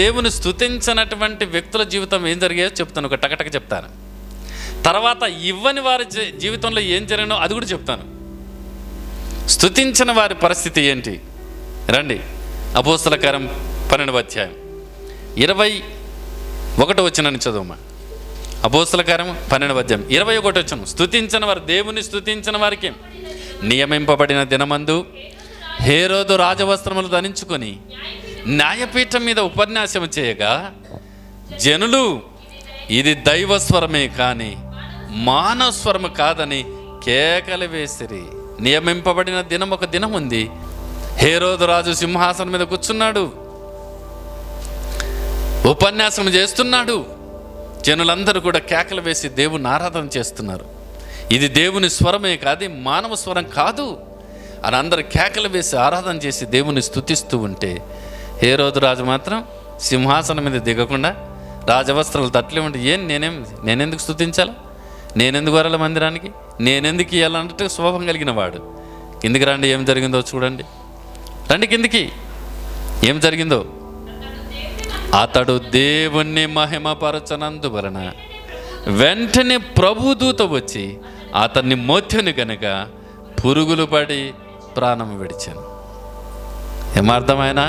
దేవుని స్తుతించినటువంటి వ్యక్తుల జీవితం ఏం జరిగాయో చెప్తాను, ఒక టకటక చెప్తాను. తర్వాత ఇవ్వని వారి జీవితంలో ఏం జరిగినో అది కూడా చెప్తాను. స్తుతించిన వారి పరిస్థితి ఏంటి? రండి, అపోస్తల కార్యం 12వ అధ్యాయం 21వ వచనాన్ని చదువుమా. అపోస్తల కార్యం 12వ అధ్యాయం 21వ వచనం. స్తుతించిన వారు, దేవుని స్తుతించిన వారికి నియమింపబడిన దినమందు హేరోదు రాజవస్త్రములు ధరించుకొని న్యాయపీఠం మీద ఉపన్యాసం చేయగా జనులు ఇది దైవస్వరమే కానీ మానవస్వరము కాదని కేకలు వేసిరి. నియమింపబడిన దినం ఒక దినం ఉంది. హేరోదు రాజు సింహాసనం మీద కూర్చున్నాడు, ఉపన్యాసం చేస్తున్నాడు. జనులందరూ కూడా కేకలు వేసి దేవుని ఆరాధన చేస్తున్నారు. ఇది దేవుని స్వరమే కాదు, మానవ స్వరం కాదు అని అందరు కేకలు వేసి ఆరాధన చేసి దేవుని స్తుతిస్తూ ఉంటే హేరోదు రాజు మాత్రం సింహాసనం మీద దిగకుండా రాజవస్త్రాలు తట్లే ఉంటే నేనెందుకు స్తుతించాలా, నేనెందుకు వరాల మందిరానికి, నేనెందుకు ఇవ్వాలంటే శోభం కలిగిన వాడు. కిందికి రండి, ఏం జరిగిందో చూడండి. రండి కిందికి, ఏం జరిగిందో. అతడు దేవుణ్ణి మహిమపరచనందువలన వెంటనే ప్రభుదూత వచ్చి అతన్ని మోత్యను గనుక పురుగులు పడి ప్రాణం విడిచాను. ఏమర్థమైనా?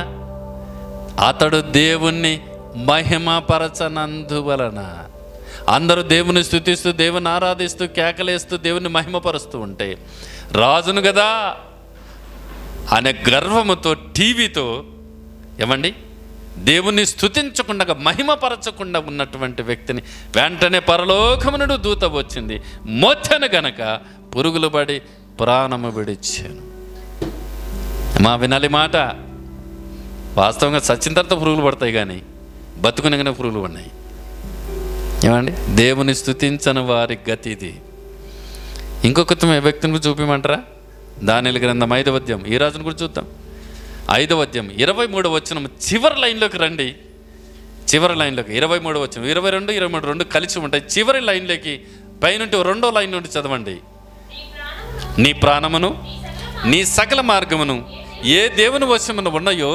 అతడు దేవుణ్ణి మహిమపరచనందువలన. అందరూ దేవుని స్తుతిస్తూ, దేవుని ఆరాధిస్తూ, కేకలేస్తూ, దేవుని మహిమపరుస్తూ ఉంటే రాజును కదా అనే గర్వముతో, టీవీతో ఏమండి దేవుని స్తుతించకుండా, మహిమపరచకుండా ఉన్నటువంటి వ్యక్తిని వెంటనే పరలోకమునుడు దూత వచ్చింది, మోచెను గనక పురుగులు పడి ప్రాణము విడిచాను. మా వినాలి మాట. వాస్తవంగా చచ్చిన తర్వాత పురుగులు పడతాయి, కానీ బతుకునగానే పురుగులు పడినాయి. ఏమండి, దేవుని స్తుతించని వారి గతి ఇది. ఇంకొక వ్యక్తిని చూపిమంటారా? దానియేలు గ్రంథం 5వ అధ్యాయం, ఈ రాజును కూడా చూద్దాం. 5వ అధ్యాయం 23వ వచనం చివరి లైన్లోకి రండి. చివరి లైన్లోకి 23వ వచనం, 22, 23 రెండు కలిసి ఉంటాయి. చివరి లైన్లోకి పైనుంటి 2వ లైన్ నుండి చదవండి. నీ ప్రాణమును, నీ సకల మార్గమును ఏ దేవుని వశమును ఉన్నాయో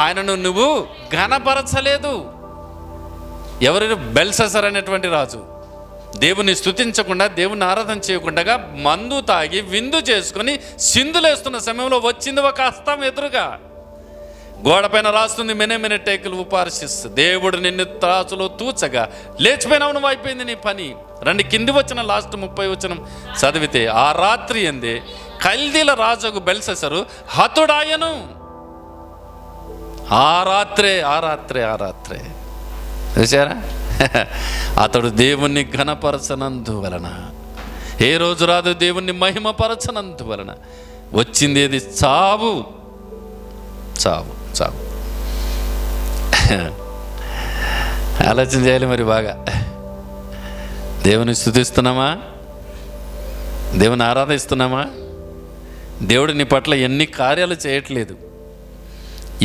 ఆయనను నువ్వు ఘనపరచలేదు. ఎవరు? బెల్షస్సర్ అనేటువంటి రాజు దేవుని స్తుతించకుండా, దేవుని ఆరాధన చేయకుండా మందు తాగి విందు చేసుకొని సింధులేస్తున్న సమయంలో వచ్చింది ఒక హస్తం ఎదురుగా. గోడపైన రాస్తుంది, మెనే టేకులు ఉపార్షిస్, దేవుడు నిన్ను త్రాసులో తూచగా లేచిపోయినావు, నువ్వు అయిపోయింది నీ పని. రండి, కింది వచ్చిన లాస్ట్ 30 వచనం చదివితే, ఆ రాత్రి ఎందే కల్దీల రాజుకు బెల్షస్సరు హతుడాయను. ఆ రాత్రే చూసారా? అతడు దేవుణ్ణి ఘనపరచనందువలన, ఏ రోజు రాదు దేవుణ్ణి మహిమపరచనందువలన వచ్చింది ఏది? చావు. ఆలోచన చేయాలి మరి బాగా. దేవుని స్తుతిస్తున్నామా? దేవుని ఆరాధిస్తున్నామా? దేవుడు నీ పట్ల ఎన్ని కార్యాలు చేయట్లేదు,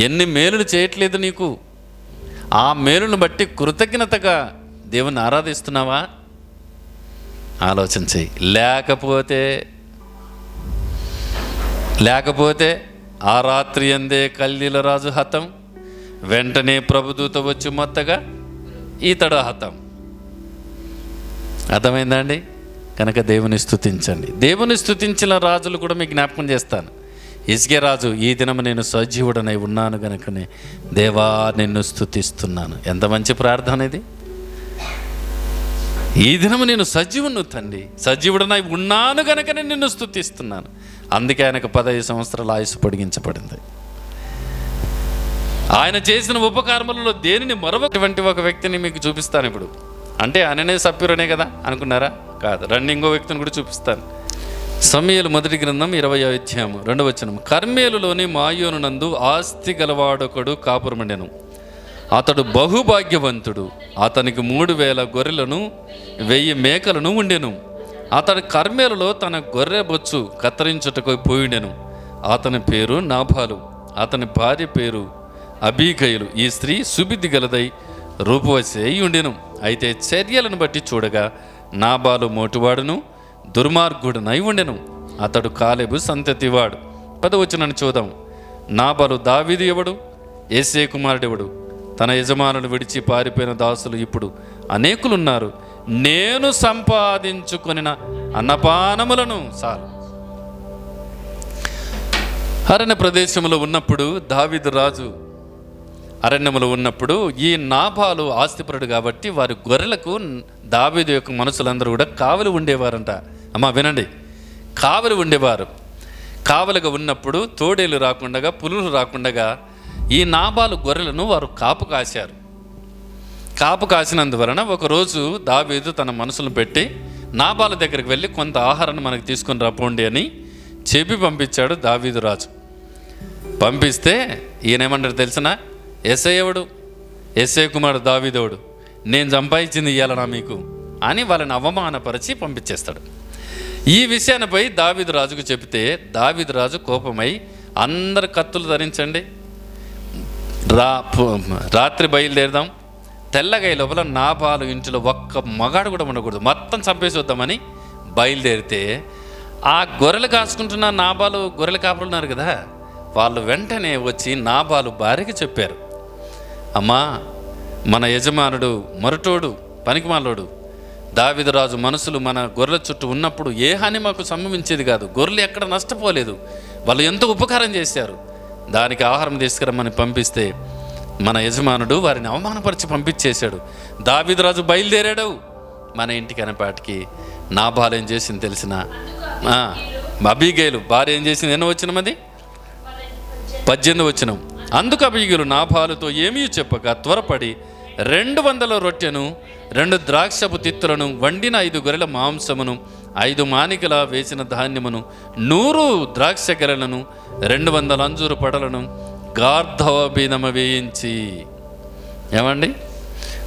ఎన్ని మేలులు చేయట్లేదు నీకు. ఆ మేలును బట్టి కృతజ్ఞతగా దేవుని ఆరాధిస్తున్నావా? ఆలోచన చెయ్యి. లేకపోతే ఆ రాత్రి అందే కల్దీల రాజు హతం, వెంటనే ప్రభుదూత వచ్చి మొత్తగా ఈతడు హతం. అర్థమైందండి? కనుక దేవుని స్తుతించండి. దేవుని స్తుతించిన రాజులు కూడా మీకు జ్ఞాపకం చేస్తాను. హిజ్కియా రాజు, ఈ దినము నేను సజీవుడనై ఉన్నాను గనుకనే దేవా నిన్ను స్తుతిస్తున్నాను. ఎంత మంచి ప్రార్థన ఇది. ఈ దినము నేను సజీవును తండ్రి, సజీవుడనై ఉన్నాను గనుకనే నిన్ను స్తుతిస్తున్నాను. అందుకే ఆయనకు 15 సంవత్సరాల ఆయుసు పొడిగించబడింది. ఆయన చేసిన ఉపకారములలో దేనిని మరొకటువంటి ఒక వ్యక్తిని మీకు చూపిస్తాను ఇప్పుడు. అంటే ఆయననే సభ్యురనే కదా అనుకున్నారా? కాదు, రండి ఇంకో వ్యక్తిని కూడా చూపిస్తాను. సమూయేలు మొదటి గ్రంథం 20వ అధ్యాయం 2వ వచనం. కర్మేలులోని మాయోను నందు ఆస్తి గలవాడొకడు కాపురమండెను. అతడు బహుభాగ్యవంతుడు. అతనికి 3000 గొర్రెలను 1000 మేకలను ఉండెను. అతడు కర్మేలులో తన గొర్రె బొచ్చు కత్తిరించుటకు పోయిండెను. అతని పేరు నాబాలు, అతని భార్య పేరు అబీగయలు. ఈ స్త్రీ సుబుద్ధి గలదై రూపవశి అయి ఉండెను. అయితే చర్యలను బట్టి చూడగా నాబాలు మోటువాడును దుర్మార్గుడునై ఉండెను. అతడు కాలేబు సంతతివాడు. 10వ వచనాన్ని చూద్దాం. నాబాలు దావీదు ఎవడు? యేసే కుమారుడెవడు? తన యజమానులు విడిచి పారిపోయిన దాసులు ఇప్పుడు అనేకులున్నారు. నేను సంపాదించుకొనిన అన్నపానములను చాలు. అరణ్య ప్రదేశంలో ఉన్నప్పుడు దావీదు రాజు అరణ్యములో ఉన్నప్పుడు ఈ నాబాలు ఆస్తిపరుడు కాబట్టి వారి గొర్రెలకు దావీదు యొక్క మనుషులందరూ కూడా కావలి ఉండేవారంట. అమ్మా వినండి, కావలి ఉండేవారు. కావలిగా ఉన్నప్పుడు తోడేలు రాకుండగా, పులులు రాకుండగా ఈ నాబాలు గొర్రెలను వారు కాపు కాశారు. కాపు కాసినందువలన ఒకరోజు దావీదు తన మనసులను పెట్టి నాబాల దగ్గరికి వెళ్ళి కొంత ఆహారాన్ని మనకు తీసుకొని రాపోండి అని చెప్పి పంపించాడు దావీదు రాజు. పంపిస్తే ఈయనేమన్నాడు తెలిసిన? ఎస్ఐవుడు, ఎస్ఐ కుమారుడు దావీదోడు, నేను సంపాదించింది ఇయ్యాలనా మీకు అని వాళ్ళని అవమానపరిచి పంపించేస్తాడు. ఈ విషయాన్నిపై దావీదు రాజుకు చెబితే దావీదు రాజు కోపమై అందరు కత్తులు ధరించండి, రాత్రి బయలుదేరదాం, తెల్లగా లోపల నాబాలు ఇంటిలో ఒక్క మగాడు కూడా ఉండకూడదు, మొత్తం చంపేసి వద్దామని బయలుదేరితే ఆ గొర్రెలు కాసుకుంటున్న నాబాలు గొర్రెల కాపులు ఉన్నారు కదా, వాళ్ళు వెంటనే వచ్చి నాబాలు భార్యకి చెప్పారు, అమ్మా మన యజమానుడు మొరటోడు పనికిమాలోడు దావీదు రాజు మనుషులు మన గొర్రెల చుట్టూ ఉన్నప్పుడు ఏ హాని మాకు సంభవించేది కాదు, గొర్రెలు ఎక్కడ నష్టపోలేదు, వాళ్ళు ఎంతో ఉపకారం చేశారు, దానికి ఆహారం తీసుకురమ్మని పంపిస్తే మన యజమానుడు వారిని అవమానపరిచి పంపించేశాడు. దావీదు రాజు బయలుదేరాడు మన ఇంటికి అనేపాటికి నాబాలు ఏం చేసింది తెలిసిన? అబీగైలు భార్య ఏం చేసింది? ఎన్నో వచ్చినది 18 వచ్చినాం. అందుకు అబీగైలు నాబాలుతో ఏమీ చెప్పక త్వరపడి 200 రొట్టెను, 2 ద్రాక్షపు తిత్తులను, వండిన 5 గొర్రెల మాంసమును, 5 మానికల వేసిన ధాన్యమును, 100 ద్రాక్ష గెరలను, 200 అంజూరు పడలను గార్ధవ బీనమ వేయించి. ఏమండి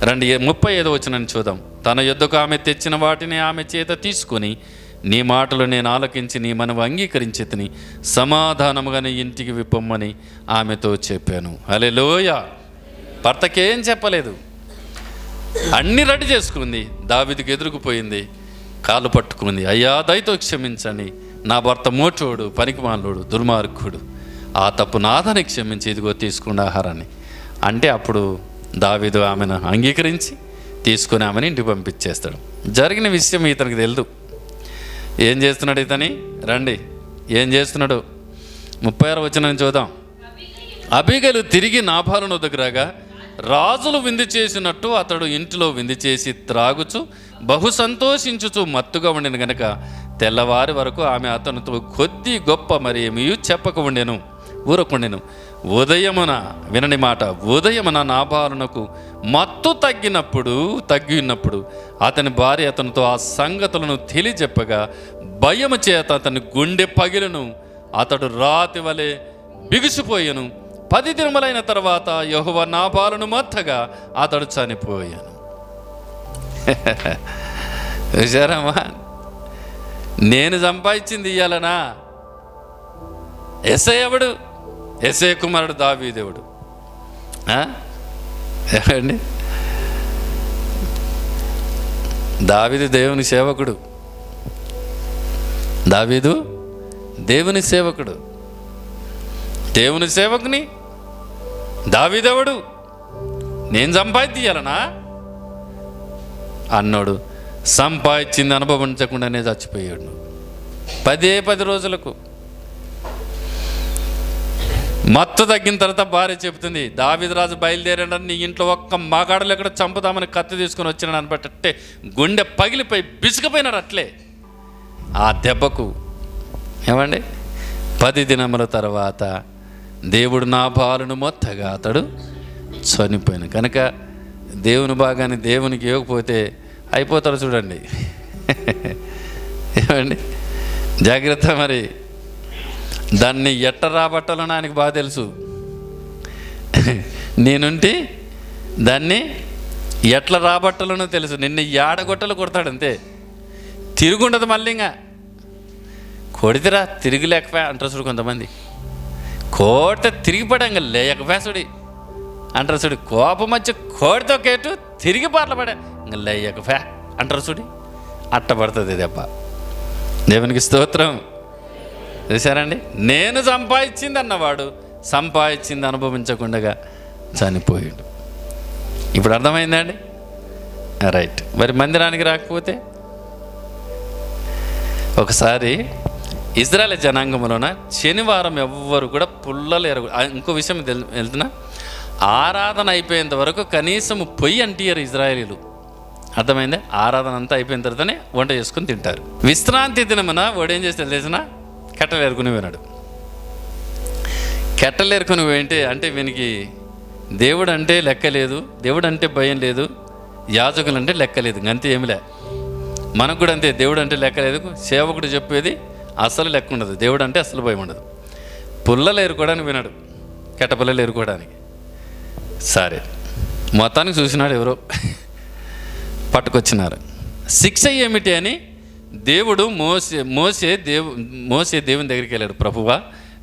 రండి 35 వచనం చూద్దాం. తన యొద్దకు ఆమె తెచ్చిన వాటిని ఆమె చేత తీసుకొని, నీ మాటలు నేను ఆలకించి నీ మనవి అంగీకరించి తిని సమాధానముగా నీ ఇంటికి విప్పమ్మని ఆమెతో చెప్పాను. హల్లెలూయా. భర్తకేం చెప్పలేదు, అన్నీ రెడీ చేసుకుంది. దావీదుకు ఎదురుకుపోయింది, కాళ్ళు పట్టుకుంది, అయ్యా దయతో క్షమించండి, నా భర్త మోటోడు, పనికిమాలోడు, దుర్మార్గుడు, ఆ తప్పు నాదని క్షమించి ఇదిగో తీసుకున్న ఆహారాన్ని అంటే అప్పుడు దావీదు ఆమెను అంగీకరించి తీసుకుని ఆమెను ఇంటికి పంపించేస్తాడు. జరిగిన విషయం ఇతనికి తెలియదు. ఏం చేస్తున్నాడు ఇతని? రండి ఏం చేస్తున్నాడు? 36 వచనం చూద్దాం. అబీగైలు తిరిగి నాబాలు వద్దకు రాగా రాజులు విందు చేసినట్టు అతడు ఇంటిలో విందు చేసి త్రాగుచు బహు సంతోషించుచు మత్తుగా ఉండిన గనక తెల్లవారి వరకు ఆమె అతనితో కొద్ది గొప్ప మరి ఏమీ చెప్పక ఉండెను, ఊరకుండెను. ఉదయమున వినని మాట, ఉదయమున నాబాలునకు మత్తు తగ్గినప్పుడు అతని భార్య అతనితో ఆ సంగతులను తెలియజెప్పగా భయము చేత అతని గుండె పగిలను, అతడు రాతి వలె బిగుసిపోయాను. 10 దినములైన తర్వాత యెహోవా నాబాలును మత్తగా అతడు చనిపోయాను. విచారమా, నేను సంపాదించింది ఇయ్యాలనా? ఎస్ఐ ఎవడు? ఎస్ఐ కుమారుడు దావీదేవుడు. ఏమండి, దావీదు దేవుని సేవకుడు, దావీదు దేవుని సేవకుడు. దేవుని సేవకుని దావీదెవడు? నేను సంపాదించాలనా అన్నాడు. సంపాదించింది అనుభవించకుండానే చచ్చిపోయాడు. 10 రోజులకు మత్తు తగ్గిన తర్వాత భార్య చెబుతుంది, దావీదు రాజు బయలుదేరాడని నీ ఇంట్లో ఒక్క మగాడలు ఎక్కడ చంపుదామని కత్తి తీసుకొని వచ్చినాడు అనబట్టే గుండె పగిలిపోయి బిసుకుపోయినాడు. అట్లే ఆ దెబ్బకు ఏమండి 10 దినముల తర్వాత దేవుడు నాబాలును మొత్తగా అతడు చనిపోయిన కనుక దేవుని భాగాన్ని దేవునికి ఇవ్వకపోతే అయిపోతాడు. చూడండి ఏమండి, జాగ్రత్త. మరి దాన్ని ఎట్ట రాబట్టాలని ఆయనకు బాగా తెలుసు. నేనుంటి దాన్ని ఎట్లా రాబట్టాలనో తెలుసు. నిన్ను ఏడగొట్టలు కొడతాడంతే, తిరుగుండదు. మళ్ళీ ఇంకా కొడితేరా తిరిగి లేకపోయా అంటారు చూడు కొంతమంది. కోడితే తిరిగిపడంగా లేయకపోయాసుడి అంటారు చూడు. కోపం వచ్చి కోడితో కేటు తిరిగి పాటలు పడా ఇంకా లేయకపోయా అంటారు చూడి. అట్ట పడుతుంది దెబ్బ. దేవునికి స్తోత్రం. చూసారండి, నేను సంపాదించింది అన్నవాడు సంపాదించింది అనుభవించకుండా చనిపోయాడు. ఇప్పుడు అర్థమైందండి? రైట్. మరి మందిరానికి రాకపోతే? ఒకసారి ఇజ్రాయెల్ జనాంగంలోన శనివారం ఎవ్వరు కూడా పుల్లలు ఇంకో విషయం వెళ్తున్నా, ఆరాధన అయిపోయేంత వరకు కనీసం పొయ్యి అంటియరు ఇజ్రాయేలీలు. అర్థమైందే? ఆరాధన అంతా అయిపోయిన తర్వాతనే వంట చేసుకుని తింటారు. విశ్రాంతి దినమున వాడు ఏం చేస్తే తెలిసిన, కట్టెలు ఏరుకుని పోయినాడు. కట్టెలు ఏరుకుని పోయింటే అంటే వీనికి దేవుడు అంటే లెక్క లేదు, దేవుడు అంటే భయం లేదు, యాజకులు అంటే లెక్క లేదు, అంతే ఏమిలే. మనకు కూడా అంతే, దేవుడు అంటే లెక్క లేదు, సేవకుడు చెప్పేది అసలు లెక్క ఉండదు, దేవుడు అంటే అసలు భయం ఉండదు. పుల్లలు ఏరుకోవడానికి వినాడు, కట్ట పుల్లలు ఏరుకోవడానికి. సరే, మొత్తానికి చూసినాడు, ఎవరో పట్టుకొచ్చినారు. శిక్ష ఏమిటి అని దేవుడు మోసే దేవుని దగ్గరికి వెళ్ళాడు. ప్రభువా,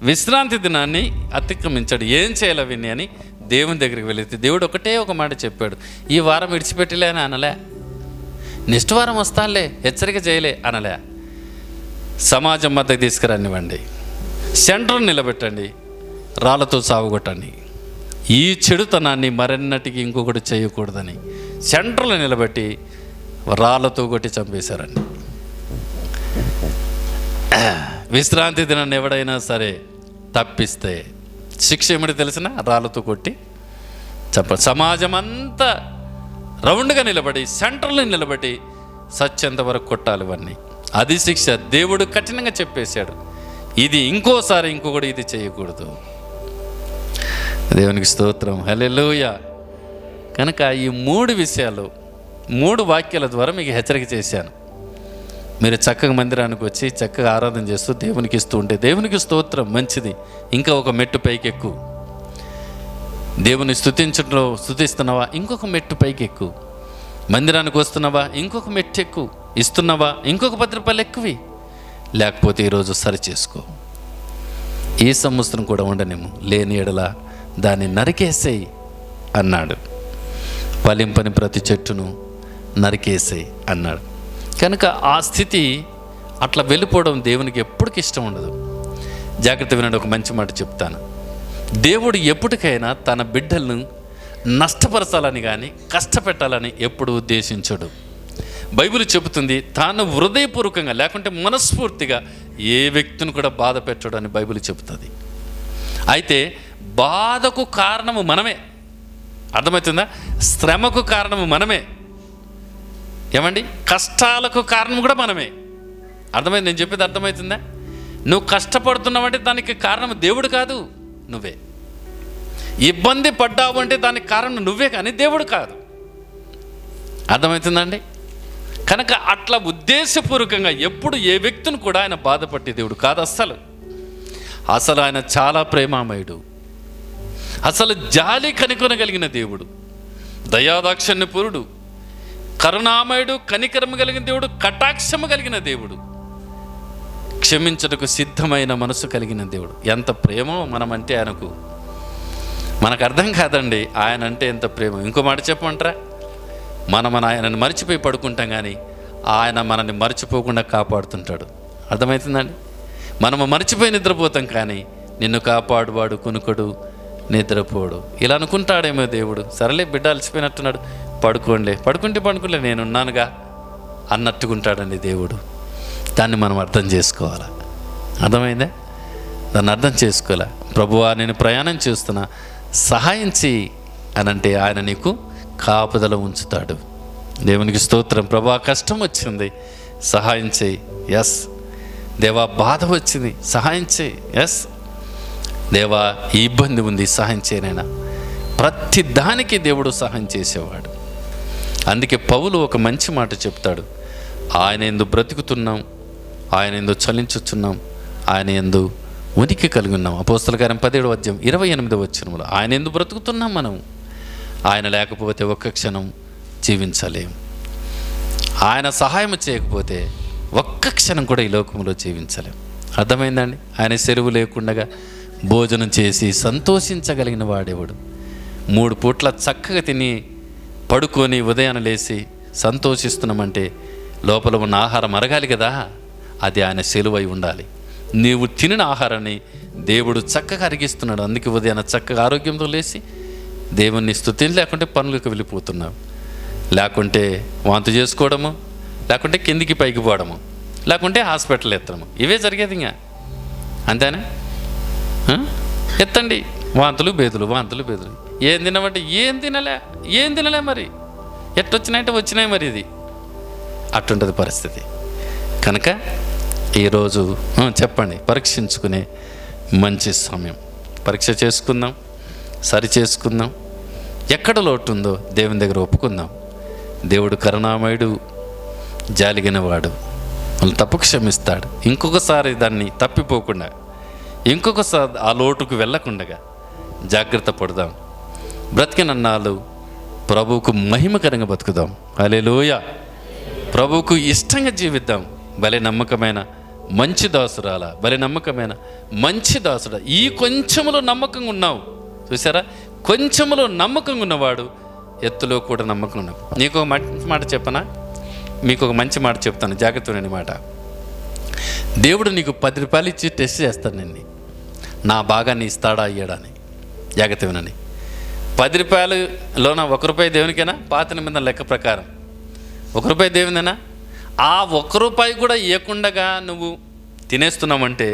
విశ్రాంతి దినాన్ని అతిక్రమించాడు, ఏం చేయాలి విని అని దేవుని దగ్గరికి వెళితే దేవుడు ఒకటే ఒక మాట చెప్పాడు, ఈ వారం విడిచిపెట్టలే అని అనలే, నెక్స్ట్ వారం వస్తానులే, హెచ్చరిక చేయలే అనలే. సమాజం మధ్యకి తీసుకురానివ్వండి, సెంటర్ నిలబెట్టండి, రాళ్ళతో సాగుగొట్టండి, ఈ చెడుతనాన్ని మరెన్నటికి ఇంకొకటి చేయకూడదని సెంటర్లో నిలబెట్టి రాళ్ళతో కొట్టి చంపేశారండి. విశ్రాంతి దినాన్ని ఎవడైనా సరే తప్పిస్తే శిక్ష ఏమిటి తెలిసిన? రాళ్ళతో కొట్టి సమాజం అంతా రౌండ్గా నిలబడి సెంటర్లో నిలబడి సత్యంత వరకు కొట్టాలి ఇవన్నీ. అది శిక్ష. దేవుడు కఠినంగా చెప్పేశాడు, ఇది ఇంకోసారి ఇంకొకటి ఇది చేయకూడదు. దేవునికి స్తోత్రం, హల్లెలూయా. కనుక ఈ 3 విషయాలు 3 వాక్యాల ద్వారా మీకు హెచ్చరిక చేశాను. మీరు చక్కగా మందిరానికి వచ్చి చక్కగా ఆరాధన చేస్తూ దేవునికి ఇస్తూ ఉంటే దేవునికి స్తోత్రం, మంచిది. ఇంకా ఒక మెట్టు పైకి ఎక్కు. దేవుని స్తుతిస్తున్నావా, ఇంకొక మెట్టు పైకి ఎక్కు. మందిరానికి వస్తున్నావా, ఇంకొక మెట్టు ఎక్కు. ఇస్తున్నావా, ఇంకొక 10 రూపాయలు ఎక్కువి. లేకపోతే ఈరోజు సరి చేసుకో. ఈ సంవత్సరం కూడా ఉండనేమో, లేని ఎడల దాన్ని నరికేసేయి అన్నాడు. ఫలింపని ప్రతి చెట్టును నరికేసేయి అన్నాడు. కనుక ఆ స్థితి అట్లా వెళ్ళిపోవడం దేవునికి ఎప్పటికి ఇష్టం ఉండదు. జాగ్రత్త వినండి, ఒక మంచి మాట చెప్తాను. దేవుడు ఎప్పటికైనా తన బిడ్డలను నష్టపరచాలని కానీ కష్టపెట్టాలని ఎప్పుడు ఉద్దేశించడు. బైబిల్ చెబుతుంది, తాను హృదయపూర్వకంగా లేకుంటే మనస్ఫూర్తిగా ఏ వ్యక్తిని కూడా బాధ పెట్టడు అని బైబిల్ చెబుతుంది. అయితే బాధకు కారణము మనమే, అర్థమవుతుందా? శ్రమకు కారణము మనమే, ఏమండి, కష్టాలకు కారణం కూడా మనమే. అర్థమైంది? నేను చెప్పేది అర్థమవుతుందా? నువ్వు కష్టపడుతున్నావంటే దానికి కారణం దేవుడు కాదు, నువ్వే. ఇబ్బంది పడ్డావు అంటే దానికి కారణం నువ్వే కానీ దేవుడు కాదు. అర్థమవుతుందండి? కనుక అట్లా ఉద్దేశపూర్వకంగా ఎప్పుడు ఏ వ్యక్తిని కూడా ఆయన బాధపట్టే దేవుడు కాదు. అసలు ఆయన చాలా ప్రేమామయుడు, అసలు జాలి కనికొనగలిగిన దేవుడు, దయాదాక్షిణ్యపూరుడు, కరుణామయుడు, కనికరము కలిగిన దేవుడు, కటాక్షము కలిగిన దేవుడు, క్షమించుటకు సిద్ధమైన మనసు కలిగిన దేవుడు. ఎంత ప్రేమో మనమంటే ఆయనకు, మనకు అర్థం కాదండి ఆయన అంటే ఎంత ప్రేమ. ఇంకో మాట చెప్పమంటారా? మన ఆయనను మర్చిపోయి పడుకుంటాం కానీ ఆయన మనల్ని మర్చిపోకుండా కాపాడుతుంటాడు. అర్థమవుతుందండి? మనము మర్చిపోయి నిద్రపోతాం కానీ నిన్ను కాపాడువాడు కునుకడు నిద్రపోడు. ఇలా అనుకుంటాడేమో దేవుడు. సరేలే, బిడ్డ అలసిపోయినట్టున్నాడు, పడుకుంటే నేనున్నానుగా అన్నట్టుకుంటాడండి దేవుడు. దాన్ని మనం అర్థం చేసుకోవాలా. అర్థమైందా? దాన్ని అర్థం చేసుకోవాలా. ప్రభువా, నేను ప్రయాణం చేస్తున్నా, సహాయం చేయి అని అంటే ఆయన నీకు కాపుదల ఉంచుతాడు. దేవునికి స్తోత్రం. ప్రభువా, కష్టం వచ్చింది, సహాయం చేయి. ఎస్ దేవా, బాధ వచ్చింది, సహాయం చేయి. ఎస్ దేవా, ఈ ఇబ్బంది ఉంది, సహాయం చేయనైనా. ప్రతి దానికి దేవుడు సహాయం చేసేవాడు. అందుకే పౌలు ఒక మంచి మాట చెప్తాడు, ఆయన యందు బ్రతుకుతున్నాం, ఆయన యందు చలించుచున్నాం, ఆయన యందు ఉనికి కలిగి ఉన్నాం. అపోస్తల కార్యం 17వ అధ్యాయం 28వ వచనంలో ఆయన యందు బ్రతుకుతున్నాం మనం. ఆయన లేకపోతే ఒక్క క్షణం జీవించలేం. ఆయన సహాయం చేయకపోతే ఒక్క క్షణం కూడా ఈ లోకంలో జీవించలేం. అర్థమైందండి? ఆయన సెరువు లేకుండా భోజనం చేసి సంతోషించగలిగిన వాడేవాడు. 3 పూట్ల చక్కగా తిని పడుకొని ఉదయాన్నే లేచి సంతోషిస్తున్నామంటే లోపల ఉన్న ఆహారం అరగాలి కదా, అది ఆయన సెలువై ఉండాలి. నీవు తినిన ఆహారాన్ని దేవుడు చక్కగా అరిగిస్తున్నాడు. అందుకే ఉదయాన్న చక్కగా ఆరోగ్యంతో లేచి దేవుణ్ణి స్తుతి, లేకుంటే పనులకు వెళ్ళిపోతున్నావు, లేకుంటే వాంతు చేసుకోవడము, లేకుంటే కిందికి పైకి పోవడము, లేకుంటే హాస్పిటల్ ఎత్తడము. ఇవే జరిగేది. ఇంకా అంతేనా? ఎత్తండి, వాంతులు బేదులు, వాంతులు బేదులు. ఏం తినమంటే ఏం తినలే మరి, ఎట్టొచ్చినాయంటే వచ్చినాయి మరి. ఇది అట్టుంటుంది పరిస్థితి. కనుక ఈరోజు చెప్పండి, పరీక్షించుకునే మంచి సమయం. పరీక్ష చేసుకుందాం, సరి చేసుకుందాం. ఎక్కడ లోటు ఉందో దేవుని దగ్గర ఒప్పుకుందాం. దేవుడు కరుణామయుడు, జాలిగినవాడు, వాళ్ళు తప్పు క్షమిస్తాడు. ఇంకొకసారి దాన్ని తప్పిపోకుండా, ఇంకొకసారి ఆ లోటుకు వెళ్ళకుండా జాగ్రత్త పడదాం. బ్రతికినన్నాళ్ళు ప్రభువుకు మహిమకరంగా బతుకుదాం. హల్లెలూయా. ప్రభువుకు ఇష్టంగా జీవిద్దాం. భలే నమ్మకమైన మంచి దాసురాల, భలే నమ్మకమైన మంచి దాసుడా, ఈ కొంచెములో నమ్మకంగా ఉన్నావు. చూసారా, కొంచెములో నమ్మకంగా ఉన్నవాడు ఎత్తులో కూడా నమ్మకం ఉన్నావు. నీకు ఒక మంచి మాట చెప్పనా? మీకు ఒక మంచి మాట చెప్తాను, జాగ్రత్తమైన మాట. దేవుడు నీకు 10 రూపాయలు ఇచ్చి టెస్ట్ చేస్తాడు నిన్ను, నా భాగాన్ని ఇస్తాడా అయ్యాడా అని. జాగ్రత్త వినండి. 10 రూపాయలలోన 1 రూపాయి దేవునికేనా? పాత నిబంధన లెక్క ప్రకారం 1 రూపాయి దేవునిదేనా? ఆ 1 రూపాయి కూడా ఇవ్వకుండా నువ్వు తినేస్తున్నావంటే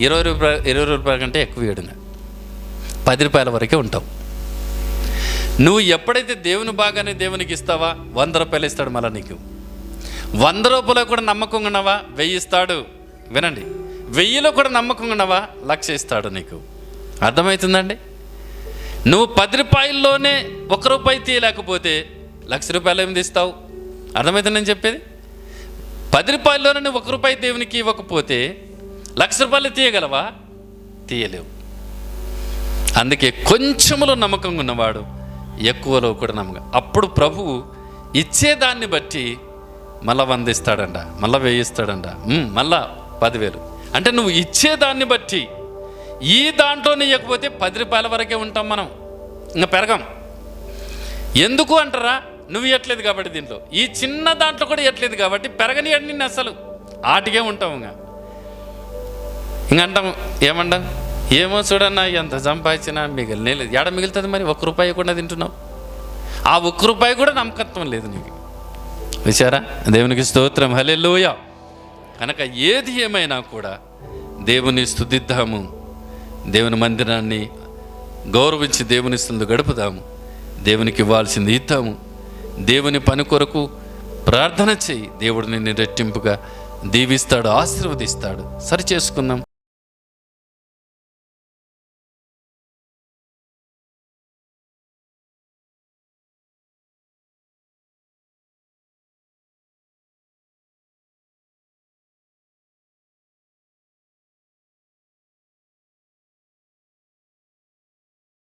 20 రూపాయల కంటే ఎక్కువ ఇవ్వడుగా 10 రూపాయల వరకే ఉంటావు. నువ్వు ఎప్పుడైతే దేవుని భాగాన్ని దేవునికి ఇస్తావా 100 రూపాయలు ఇస్తాడు. మళ్ళీ నీకు 100 రూపాయలు కూడా నమ్మకంగా ఉన్నావా 1000 ఇస్తాడు. వినండి, 1000లో కూడా నమ్మకంగా ఉన్నావా 1,00,000 ఇస్తాడు నీకు. అర్థమవుతుందండి? నువ్వు 10 రూపాయల్లోనే 1 రూపాయి తీయలేకపోతే 1,00,000 రూపాయలు ఏమి తీస్తావు? అర్థమవుతుంది నేను చెప్పేది? 10 రూపాయల్లోనే నువ్వు 1 రూపాయి దేవునికి ఇవ్వకపోతే 1,00,000 రూపాయలు తీయగలవా? తీయలేవు. అందుకే కొంచెములో నమ్మకంగా ఉన్నవాడు ఎక్కువలో కూడా నమ్మకం. అప్పుడు ప్రభువు ఇచ్చేదాన్ని బట్టి మళ్ళా 100 ఇస్తాడంట, మళ్ళీ 1000 ఇస్తాడంట, మళ్ళా 10,000. అంటే నువ్వు ఇచ్చేదాన్ని బట్టి, ఈ దాంట్లోనే ఇవ్వకపోతే 10 రూపాయల వరకే ఉంటాం మనం, ఇంకా పెరగం. ఎందుకు అంటారా? నువ్వు ఇవ్వట్లేదు కాబట్టి. దీంట్లో ఈ చిన్న దాంట్లో కూడా ఇవ్వట్లేదు కాబట్టి పెరగని నిన్ను అసలు ఆటికే ఉంటావు. ఇంకా అంటాం, ఏమంటాం, ఏమో చూడన్నా ఎంత సంపాదించినా మిగిలిన ఏడ మిగులుతుంది మరి? 1 రూపాయి కూడా తింటున్నావు. ఆ 1 రూపాయి కూడా నమ్మకత్వం లేదు నీకు. విచారా, దేవునికి స్తోత్రం, హల్లెలూయా. కనుక ఏది ఏమైనా కూడా దేవుని స్తుతిద్దాము, దేవుని మందిరాన్ని గౌరవించి దేవుని స్థుతులు గడుపుదాము, దేవునికి ఇవ్వాల్సింది ఇద్దాము, దేవుని పని కొరకు ప్రార్థన చేయి. దేవుడు నిన్ను రెట్టింపుగా దీవిస్తాడు, ఆశీర్వదిస్తాడు. సరి చేసుకుందాం.